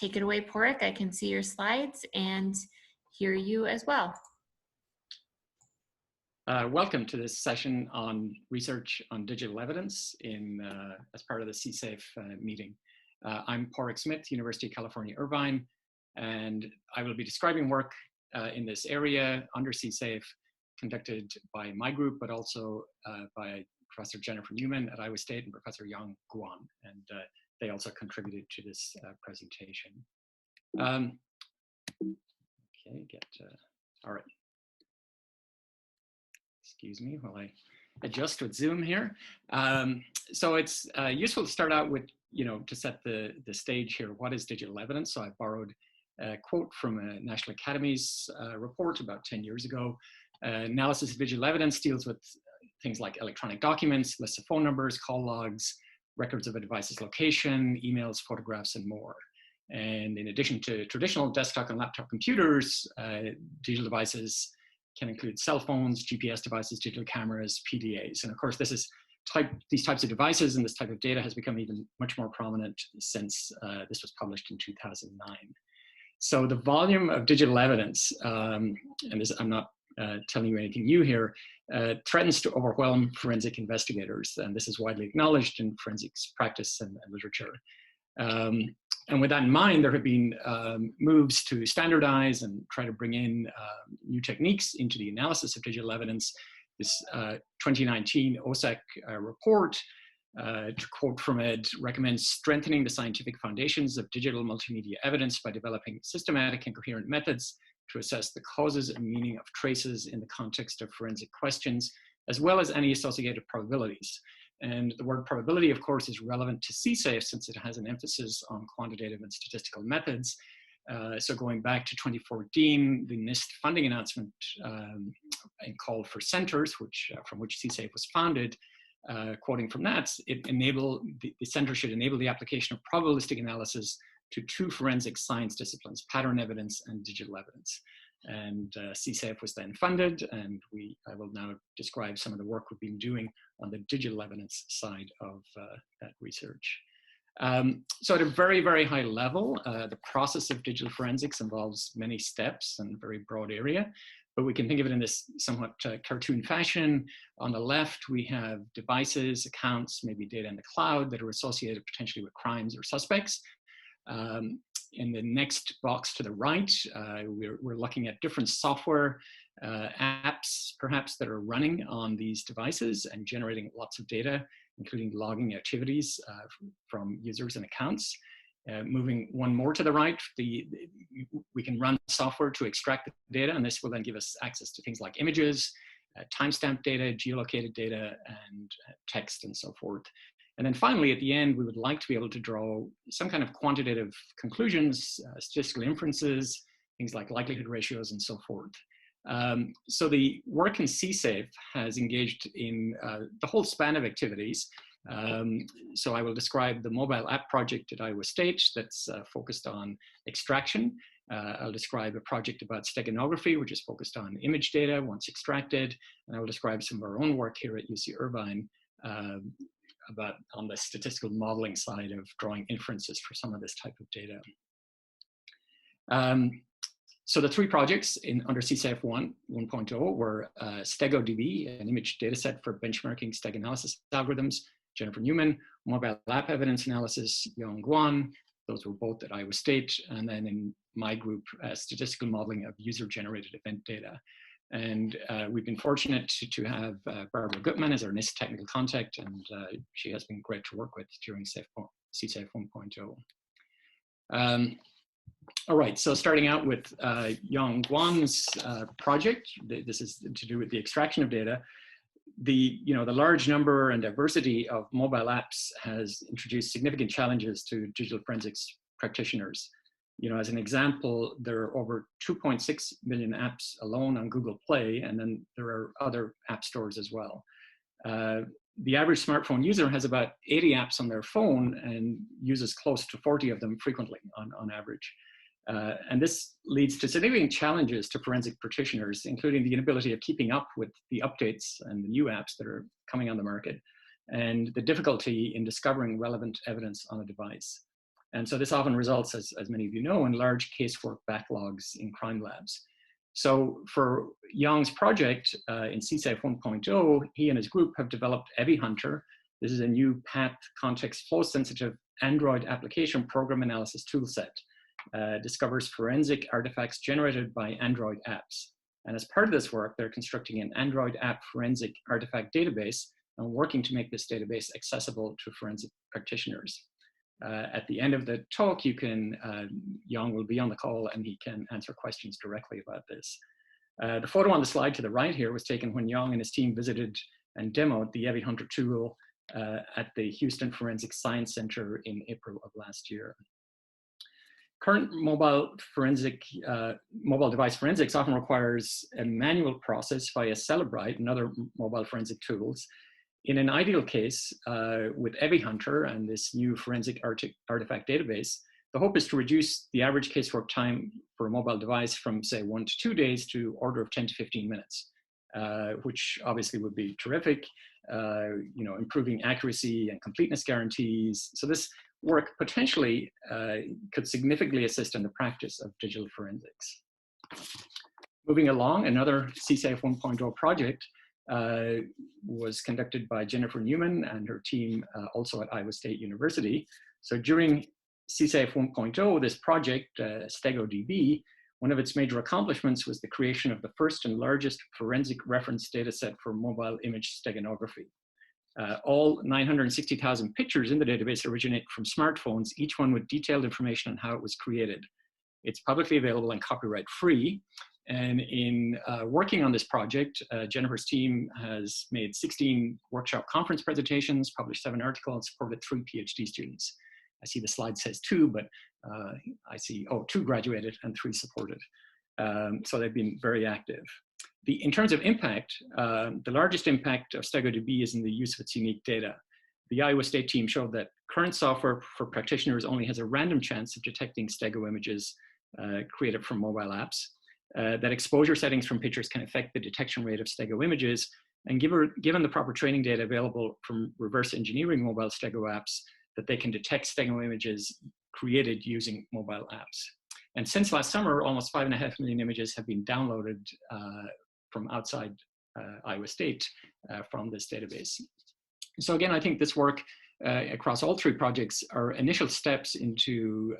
take it away, Porrick. I can see your slides and hear you as well. Welcome to this session on research on digital evidence as part of the CSAFE meeting. I'm Porrick Smith, University of California, Irvine, and I will be describing work in this area under CSAFE conducted by my group, but also by Professor Jennifer Newman at Iowa State and Professor Yang Guan, and they also contributed to this presentation. All right. Excuse me while I adjust with Zoom here. So it's useful to start out with, to set the stage here. What is digital evidence? So I borrowed a quote from a National Academy's report about 10 years ago. Analysis of digital evidence deals with things like electronic documents, lists of phone numbers, call logs, records of a device's location, emails, photographs, and more. And in addition to traditional desktop and laptop computers, digital devices can include cell phones, GPS devices, digital cameras, PDAs. And of course, these types of devices and this type of data has become even much more prominent since this was published in 2009. So the volume of digital evidence, and this, I'm not telling you anything new here, threatens to overwhelm forensic investigators. And this is widely acknowledged in forensics practice and literature. And with that in mind, there have been moves to standardize and try to bring in new techniques into the analysis of digital evidence. This 2019 OSEC report, to quote from it, recommends strengthening the scientific foundations of digital multimedia evidence by developing systematic and coherent methods to assess the causes and meaning of traces in the context of forensic questions, as well as any associated probabilities. And the word probability, of course, is relevant to CSAFE since it has an emphasis on quantitative and statistical methods. So going back to 2014, the NIST funding announcement called for centers, from which CSAFE was founded, quoting from that, the center should enable the application of probabilistic analysis to two forensic science disciplines, pattern evidence and digital evidence. And CSAFE was then funded, and I will now describe some of the work we've been doing on the digital evidence side of that research. So at a very, very high level, the process of digital forensics involves many steps and a very broad area, but we can think of it in this somewhat cartoon fashion. On the left, we have devices, accounts, maybe data in the cloud that are associated potentially with crimes or suspects. In the next box to the right, we're looking at different software apps, perhaps, that are running on these devices and generating lots of data, including logging activities from users and accounts. Moving one more to the right, we can run software to extract the data, and this will then give us access to things like images, timestamp data, geolocated data, and text, and so forth. And then finally, at the end, we would like to be able to draw some kind of quantitative conclusions, statistical inferences, things like likelihood ratios, and so forth. So the work in CSAFE has engaged in the whole span of activities. So I will describe the mobile app project at Iowa State that's focused on extraction. I'll describe a project about steganography, which is focused on image data once extracted. And I will describe some of our own work here at UC Irvine on the statistical modeling side of drawing inferences for some of this type of data. So the three projects under CSAFE 1.0 were StegoDB, an image dataset for benchmarking Steganalysis algorithms, Jennifer Newman, mobile app evidence analysis, Yang Guan, those were both at Iowa State, and then in my group, statistical modeling of user-generated event data. And we've been fortunate to have Barbara Gutman as our NIST technical contact, and she has been great to work with during CSAFE 1.0. All right, so starting out with Yang Guan's project, this is to do with the extraction of data. The large number and diversity of mobile apps has introduced significant challenges to digital forensics practitioners. As an example, there are over 2.6 million apps alone on Google Play, and then there are other app stores as well. The average smartphone user has about 80 apps on their phone and uses close to 40 of them frequently on average. And this leads to significant challenges to forensic practitioners, including the inability of keeping up with the updates and the new apps that are coming on the market, and the difficulty in discovering relevant evidence on a device. And so this often results, as many of you know, in large casework backlogs in crime labs. So for Yong's project in CSAFE 1.0, he and his group have developed EviHunter. This is a new path context flow sensitive Android application program analysis toolset. Discovers forensic artifacts generated by Android apps. And as part of this work, they're constructing an Android app forensic artifact database and working to make this database accessible to forensic practitioners. At the end of the talk, Yong will be on the call and he can answer questions directly about this. The photo on the slide to the right here was taken when Yong and his team visited and demoed the EviHunter tool at the Houston Forensic Science Center in April of last year. Current mobile device forensics often requires a manual process via Cellebrite and other mobile forensic tools. In an ideal case, with EviHunter and this new forensic artifact database, the hope is to reduce the average casework time for a mobile device from, say, 1 to 2 days to order of 10 to 15 minutes, which obviously would be terrific, improving accuracy and completeness guarantees. So this work potentially could significantly assist in the practice of digital forensics. Moving along, another CSAFE 1.0 project was conducted by Jennifer Newman and her team also at Iowa State University. So during CSAFE 1.0, this project, StegoDB, one of its major accomplishments was the creation of the first and largest forensic reference data set for mobile image steganography. All 960,000 pictures in the database originate from smartphones, each one with detailed information on how it was created. It's publicly available and copyright free. And in working on this project, Jennifer's team has made 16 workshop conference presentations, published 7 articles, supported 3 PhD students. I see the slide says 2, but I see, 2 graduated and 3 supported. So they've been very active. In terms of impact, the largest impact of StegoDB is in the use of its unique data. The Iowa State team showed that current software for practitioners only has a random chance of detecting Stego images created from mobile apps, that exposure settings from pictures can affect the detection rate of Stego images, and given the proper training data available from reverse engineering mobile Stego apps, that they can detect Stego images created using mobile apps. And since last summer, almost 5.5 million images have been downloaded from outside Iowa State from this database. So again, I think this work across all 3 projects are initial steps into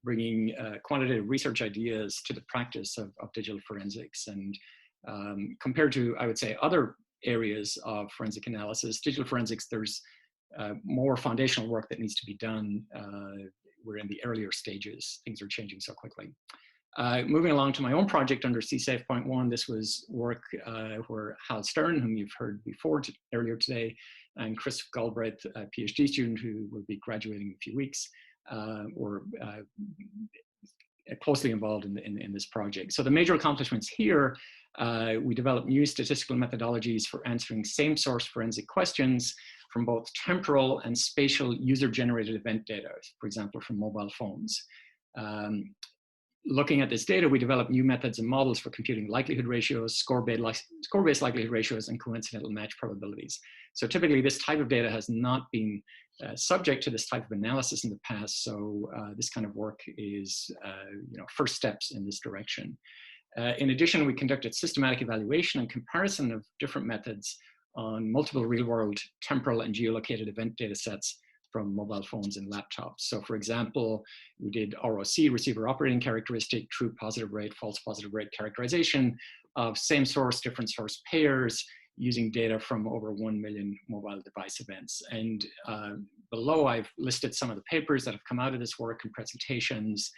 bringing quantitative research ideas to the practice of digital forensics. And compared to, I would say, other areas of forensic analysis, digital forensics, there's more foundational work that needs to be done. We're in the earlier stages. Things are changing so quickly. Moving along to my own project under CSAFE 0.1, this was work where Hal Stern, whom you've heard before earlier today, and Chris Galbraith, a PhD student who will be graduating in a few weeks, were closely involved in this project. So the major accomplishments here, we developed new statistical methodologies for answering same source forensic questions from both temporal and spatial user-generated event data, for example, from mobile phones. Looking at this data, we developed new methods and models for computing likelihood ratios, score-based likelihood ratios, and coincidental match probabilities. So typically, this type of data has not been subject to this type of analysis in the past. So this kind of work is first steps in this direction. In addition, we conducted systematic evaluation and comparison of different methods on multiple real-world temporal and geolocated event data sets from mobile phones and laptops. So for example, we did ROC, receiver operating characteristic, true positive rate, false positive rate characterization of same source, different source pairs using data from over 1 million mobile device events. And below, I've listed some of the papers that have come out of this work and presentations.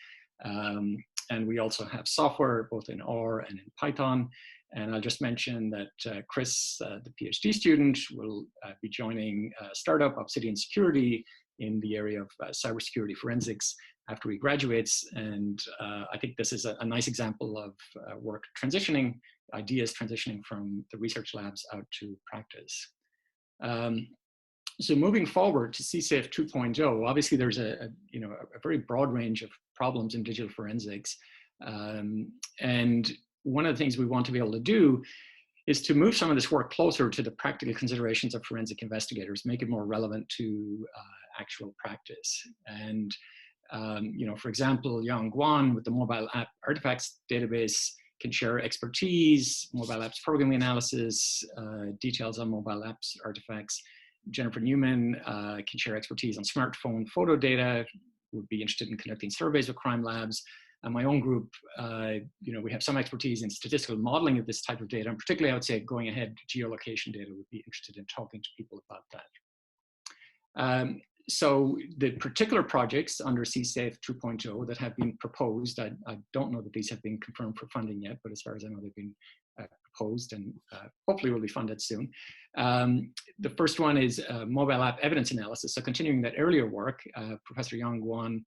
And we also have software both in R and in Python. And I'll just mention that Chris, the PhD student, will be joining a startup, Obsidian Security, in the area of cybersecurity forensics after he graduates. And I think this is a nice example of work transitioning, ideas transitioning from the research labs out to practice. So moving forward to CSAFE 2.0, obviously there's a very broad range of problems in digital forensics. And one of the things we want to be able to do is to move some of this work closer to the practical considerations of forensic investigators, make it more relevant to actual practice. And for example, Yang Guan with the mobile app artifacts database can share expertise, mobile apps programming analysis, details on mobile apps artifacts. Jennifer Newman can share expertise on smartphone photo data, would be interested in conducting surveys with crime labs. And my own group, we have some expertise in statistical modeling of this type of data, and particularly I would say going ahead, geolocation data would be interested in talking to people about that. So the particular projects under CSAFE 2.0 that have been proposed, I don't know that these have been confirmed for funding yet, but as far as I know, they've been proposed and hopefully will be funded soon. The first one is mobile app evidence analysis. So continuing that earlier work, Professor Yang Guan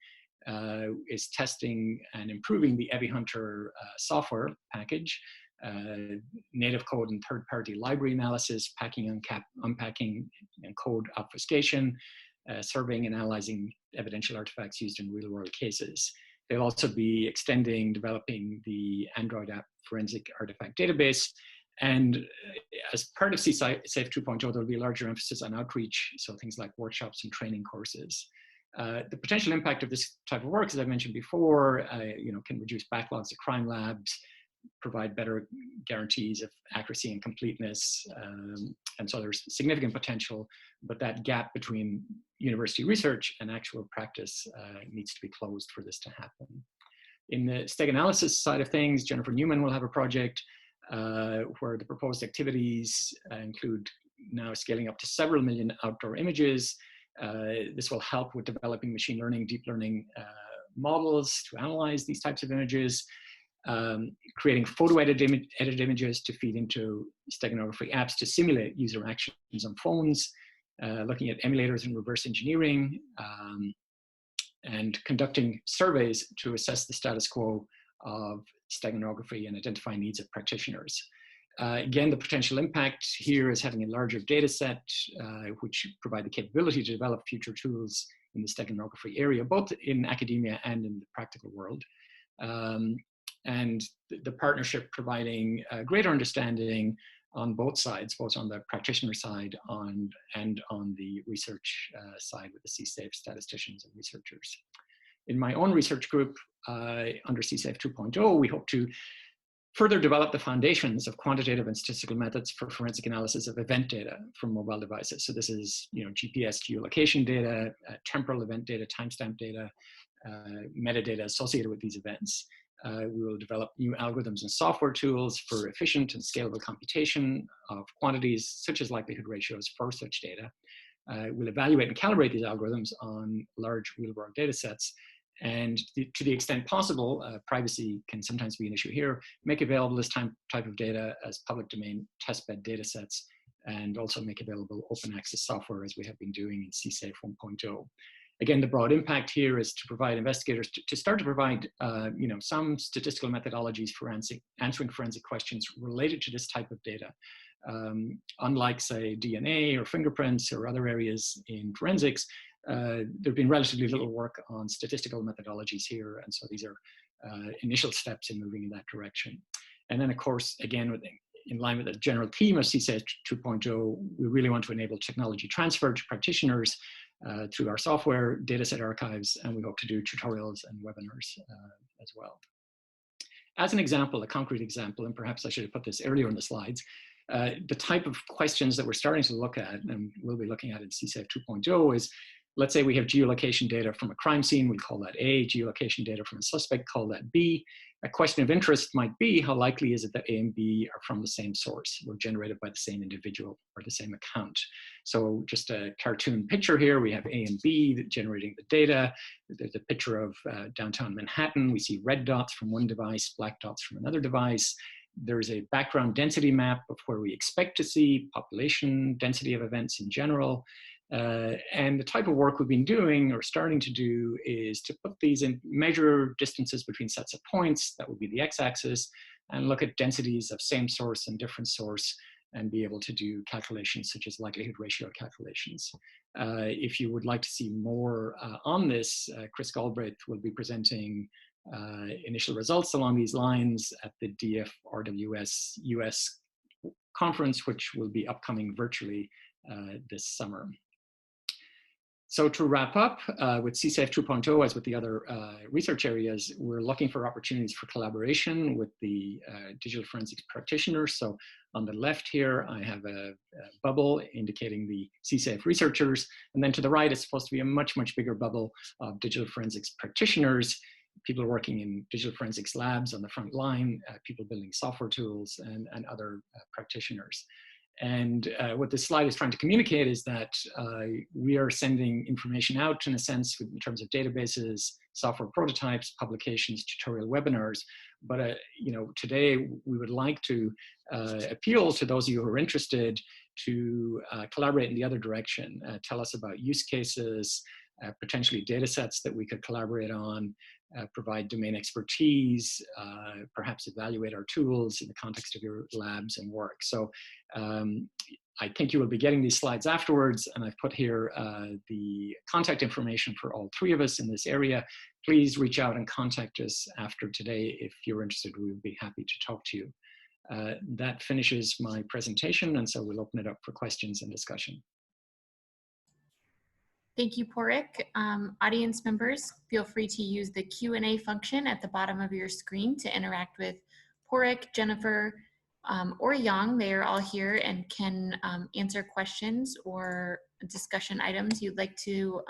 is testing and improving the EviHunter software package, native code and third-party library analysis, unpacking and code obfuscation, surveying and analyzing evidential artifacts used in real-world cases. They'll also be developing the Android app forensic artifact database. And as part of CSAFE 2.0, there'll be a larger emphasis on outreach, so things like workshops and training courses. The potential impact of this type of work, as I mentioned before, can reduce backlogs at crime labs, provide better guarantees of accuracy and completeness. And so there's significant potential, but that gap between university research and actual practice needs to be closed for this to happen. In the Steganalysis side of things, Jennifer Newman will have a project where the proposed activities include now scaling up to several million outdoor images. This will help with developing machine learning, deep learning models to analyze these types of images, creating photo edited images to feed into steganography apps to simulate user actions on phones, looking at emulators and reverse engineering, and conducting surveys to assess the status quo of steganography and identify needs of practitioners. Again, the potential impact here is having a larger data set, which provide the capability to develop future tools in the steganography area, both in academia and in the practical world. And the partnership providing greater understanding on both sides, both on the practitioner side and on the research side with the CSAFE statisticians and researchers. In my own research group under CSAFE 2.0, we hope to further develop the foundations of quantitative and statistical methods for forensic analysis of event data from mobile devices. So this is GPS geolocation data, temporal event data, timestamp data, metadata associated with these events. We will develop new algorithms and software tools for efficient and scalable computation of quantities such as likelihood ratios for such data. We'll evaluate and calibrate these algorithms on large real-world data sets. And to the extent possible, privacy can sometimes be an issue here, make available this type of data as public domain testbed data sets, and also make available open access software as we have been doing in CSAFE 1.0. Again, the broad impact here is to provide investigators to start to provide some statistical methodologies for answering forensic questions related to this type of data. Unlike, say, DNA or fingerprints or other areas in forensics, there's been relatively little work on statistical methodologies here, and so these are initial steps in moving in that direction. And then, of course, again, in line with the general theme of CSAFE 2.0, we really want to enable technology transfer to practitioners through our software, dataset archives, and we hope to do tutorials and webinars as well. As an example, a concrete example, and perhaps I should have put this earlier in the slides, the type of questions that we're starting to look at, and we'll be looking at in CSAFE 2.0 is, let's say we have geolocation data from a crime scene, we call that A, geolocation data from a suspect, call that B. A question of interest might be, how likely is it that A and B are from the same source, were generated by the same individual or the same account? So just a cartoon picture here, we have A and B generating the data. There's a picture of downtown Manhattan. We see red dots from one device, black dots from another device. There's a background density map of where we expect to see population density of events in general. And the type of work we've been doing or starting to do is to put these in, measure distances between sets of points, that would be the x-axis, and look at densities of same source and different source, and be able to do calculations such as likelihood ratio calculations. If you would like to see more on this, Chris Galbraith will be presenting initial results along these lines at the DFRWS US conference, which will be upcoming virtually this summer. So to wrap up, with CSAFE 2.0, as with the other research areas, we're looking for opportunities for collaboration with the digital forensics practitioners. So on the left here, I have a bubble indicating the CSAFE researchers. And then to the right, it's supposed to be a much, much bigger bubble of digital forensics practitioners, people working in digital forensics labs on the front line, people building software tools, and other practitioners. And what this slide is trying to communicate is that we are sending information out, in a sense, in terms of databases, software prototypes, publications, tutorial webinars. But you know, today we would like to appeal to those of you who are interested to collaborate in the other direction. Tell us about use cases, potentially data sets that we could collaborate on, provide domain expertise, perhaps evaluate our tools in the context of your labs and work. So I think you will be getting these slides afterwards, and I've put here the contact information for all three of us in this area. Please reach out and contact us after today if you're interested. We would be happy to talk to you. That finishes my presentation, and so we'll open it up for questions and discussion. Thank you, Porrick. Audience members, feel free to use the Q&A function at the bottom of your screen to interact with Porrick, Jennifer, or Yang. They are all here and can answer questions or discussion items you'd like to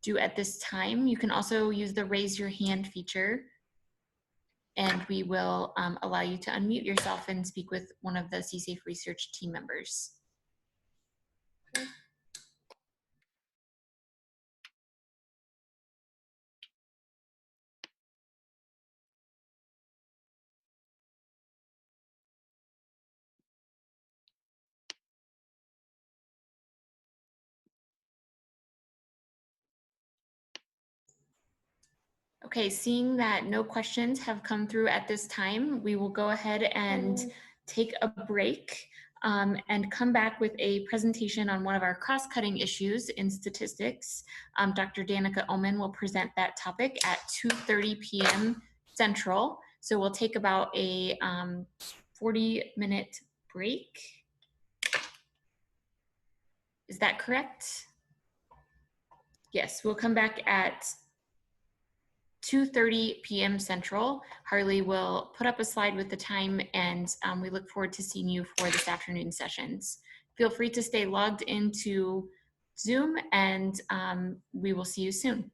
do at this time. You can also use the raise your hand feature, and we will allow you to unmute yourself and speak with one of the CSAFE research team members. Okay, seeing that no questions have come through at this time, we will go ahead and take a break and come back with a presentation on one of our cross-cutting issues in statistics. Dr. Danica Oman will present that topic at 2:30 p.m. Central. So we'll take about a 40-minute break. Is that correct? Yes, we'll come back at 2:30 p.m. Central. Harley will put up a slide with the time, and we look forward to seeing you for this afternoon sessions. Feel free to stay logged into Zoom, and we will see you soon.